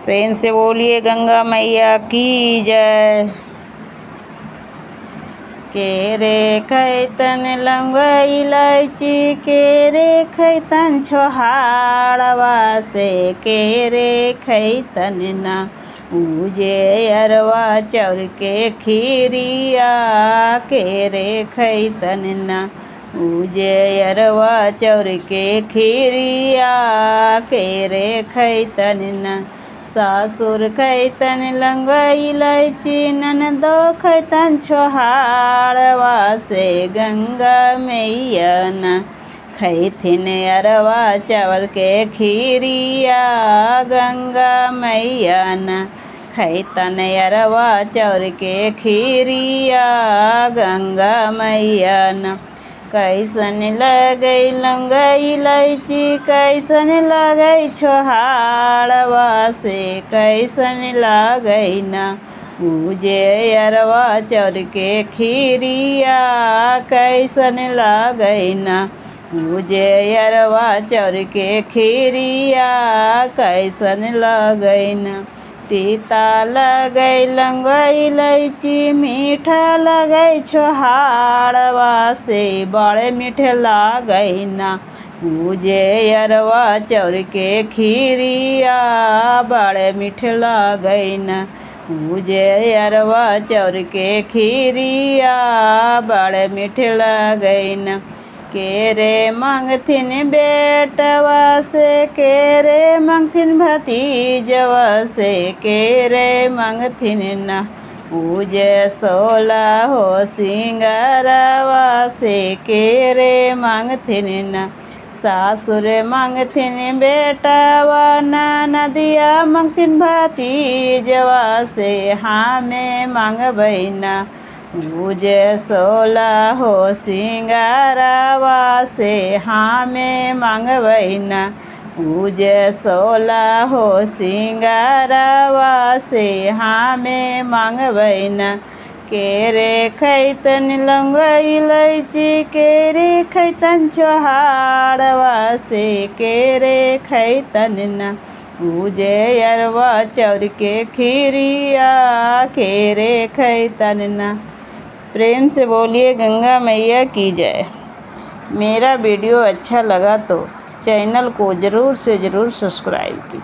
प्रेम से बोलिए गंगा मैया की जय। केरे खैतन लौंग इलायची, केरे खैतन छोहाड़वा से, केरे खैतन ना उजे अरवा चाउर के खीरिया, केरे खैतन ना उजे अरवा चाउर के खीरिया, केरे खैतन ना सासुर खैतन लौंग इलायची, ननदो खैतन छोहाड़वा से, गंगा मैया ना खैथिन अरवा चावल के खीरिया, गंगा मैया ना खैतन अरवा चाउर के खीरिया, गंगा मैया ना कैसन लगै लौंग इलायची, कैसन लगै छोहाड़वा से, कैसन लगै ना उजे अरवा चाउर के खीरिया, कैसन लगै ना उजे अरवा चाउर के खीरिया, कैसन लगै ना तीता लगै लौंग इलायची, मीठा लगै छोहाड़वा से, बड़े मीठे लगै ना उजे अरवा चाउर के खीरिया, बड़े मीठे लगै ना उजे अरवा चाउर के खीरिया, बड़े मीठे लगै ना केरे मंगथिन बेटवा से, केरे मंगथिन भतीजवा से, केरे मंगथिन ना उजे सोला हो सिंगारवा से, केरे मंगथिन ना सासुर मंगथिन बेटवा, ननदिया मंगथिन भतीजवा से, हमें मंगबै ना उजे सोला हो सिंगारवा से, हमें मंगबै ना उजे सोला हो सिंगारवा से, हमें मंगबै ना केरे खैतन लौंग इलायची, केरे खैतन छोहाड़वा से, केरे खैतन ना उजे अरवा चाउर के खीरिया, केरे खैतन ना। प्रेम से बोलिए गंगा मैया की जय। मेरा वीडियो अच्छा लगा तो चैनल को ज़रूर से ज़रूर सब्सक्राइब कीजिए।